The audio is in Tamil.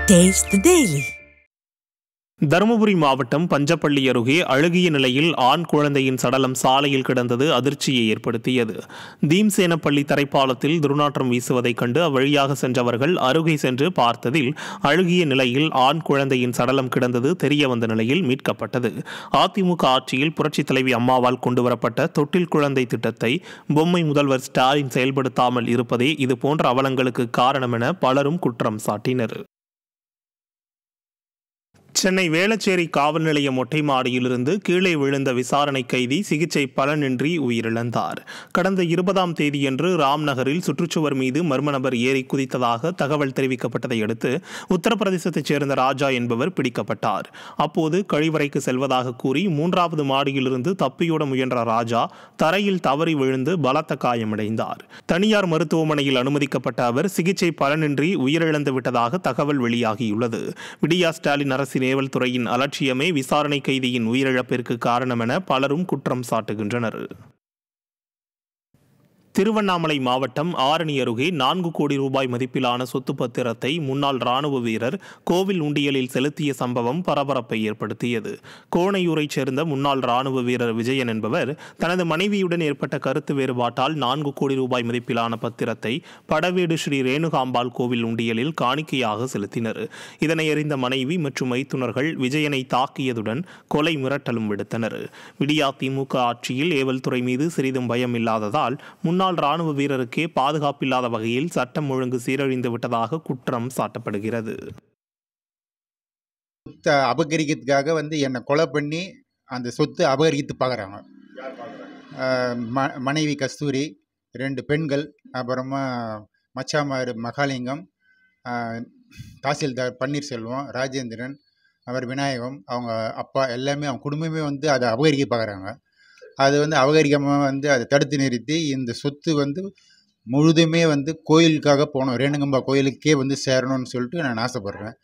Taste the Daily. தருமபுரி மாவட்டம் பஞ்சப்பள்ளி அருகே அழுகிய நிலையில் ஆண் குழந்தையின் சடலம் சாலையில் கிடந்தது அதிர்ச்சியை ஏற்படுத்தியது. தீம்சேனப்பள்ளி தரைப்பாலத்தில் துர்நாற்றம் வீசுவதைக் கண்டு அவ்வழியாக சென்றவர்கள் அருகே சென்று பார்த்ததில் அழுகிய நிலையில் ஆண் குழந்தையின் சடலம் கிடந்தது தெரியவந்த நிலையில் மீட்கப்பட்டது. அதிமுக ஆட்சியில் புரட்சித் தலைவி அம்மாவால் கொண்டுவரப்பட்ட தொட்டில் குழந்தை திட்டத்தை பொம்மை முதல்வர் ஸ்டாலின் செயல்படுத்தாமல் இருப்பதே இதுபோன்ற அவலங்களுக்கு காரணம் என பலரும் குற்றம் சாட்டினர். சென்னை வேளச்சேரி காவல் நிலைய மொட்டை மாடியிலிருந்து கீழே விழுந்த விசாரணை கைதி சிகிச்சை பலனின்றி உயிரிழந்தார். கடந்த 20ஆம் தேதியன்று ராம்நகரில் சுற்றுச்சுவர் மீது மர்ம நபர் ஏறி குதித்ததாக தகவல் தெரிவிக்கப்பட்டதை அடுத்து உத்தரப்பிரதேசத்தைச் சேர்ந்த ராஜா என்பவர் பிடிக்கப்பட்டார். அப்போது கழிவறைக்கு செல்வதாக கூறி 3வது மாடியிலிருந்து தப்பியோட முயன்ற ராஜா தரையில் தவறி விழுந்து பலத்த காயமடைந்தார். தனியார் மருத்துவமனையில் அனுமதிக்கப்பட்ட அவர் சிகிச்சை பலனின்றி உயிரிழந்து விட்டதாக தகவல் வெளியாகியுள்ளது. விடியா ஸ்டாலின் அரசின் நேவல் துறையின் அலட்சியமே விசாரணை கைதியின் உயிரிழப்பிற்கு காரணம் என பலரும் குற்றம் சாட்டுகின்றனர். திருவண்ணாமலை மாவட்டம் ஆரணி அருகே 4 கோடி ரூபாய் மதிப்பிலான சொத்து பத்திரத்தை முன்னாள் ராணுவ வீரர் கோவில் உண்டியலில் செலுத்திய சம்பவம் பரபரப்பை ஏற்படுத்தியது. கோணையூரைச் சேர்ந்த முன்னாள் ராணுவ வீரர் விஜயன் என்பவர் தனது மனைவியுடன் ஏற்பட்ட கருத்து வேறுபாட்டால் 4 கோடி ரூபாய் மதிப்பிலான பத்திரத்தை படவேடு ஸ்ரீ ரேணுகாம்பாள் கோவில் உண்டியலில் காணிக்கையாக செலுத்தினர். இதனை அறிந்த மனைவி மற்றும் மைத்துனர்கள் விஜயனை தாக்கியதுடன் கொலை மிரட்டலும் விடுத்தனர். விடியா திமுக ஆட்சியில் ஏவல் துறை மீது சிறிதும் பயம் இல்லாததால் முன்னாள் ராணுவ வீரருக்கே பாதுகாப்பில்லாத வகையில் சட்டம் ஒழுங்கு சீரழிந்து விட்டதாக குற்றம் சாட்டப்படுகிறது. அபகரிக்கிறதுக்காக என்னை கொலை பண்ணி அந்த சொத்து அபகரித்து பார்க்குறாங்க. மனைவி கஸ்தூரி, 2 பெண்கள், அப்புறமா மச்சாமார் மகாலிங்கம், தாசில்தார் பன்னீர்செல்வம், ராஜேந்திரன், அவர் விநாயகம், அவங்க அப்பா எல்லாமே அவங்க குடும்பமே அதை அபகரிக்க பார்க்குறாங்க. அது அபகரிக்காமல் அதை தடுத்து நிறுத்தி இந்த சொத்து முழுதுமே கோயிலுக்காக போகணும், ரேணுகம்பா கோயிலுக்கே சேரணும்னு சொல்லிட்டு நான் ஆசைப்பட்றேன்.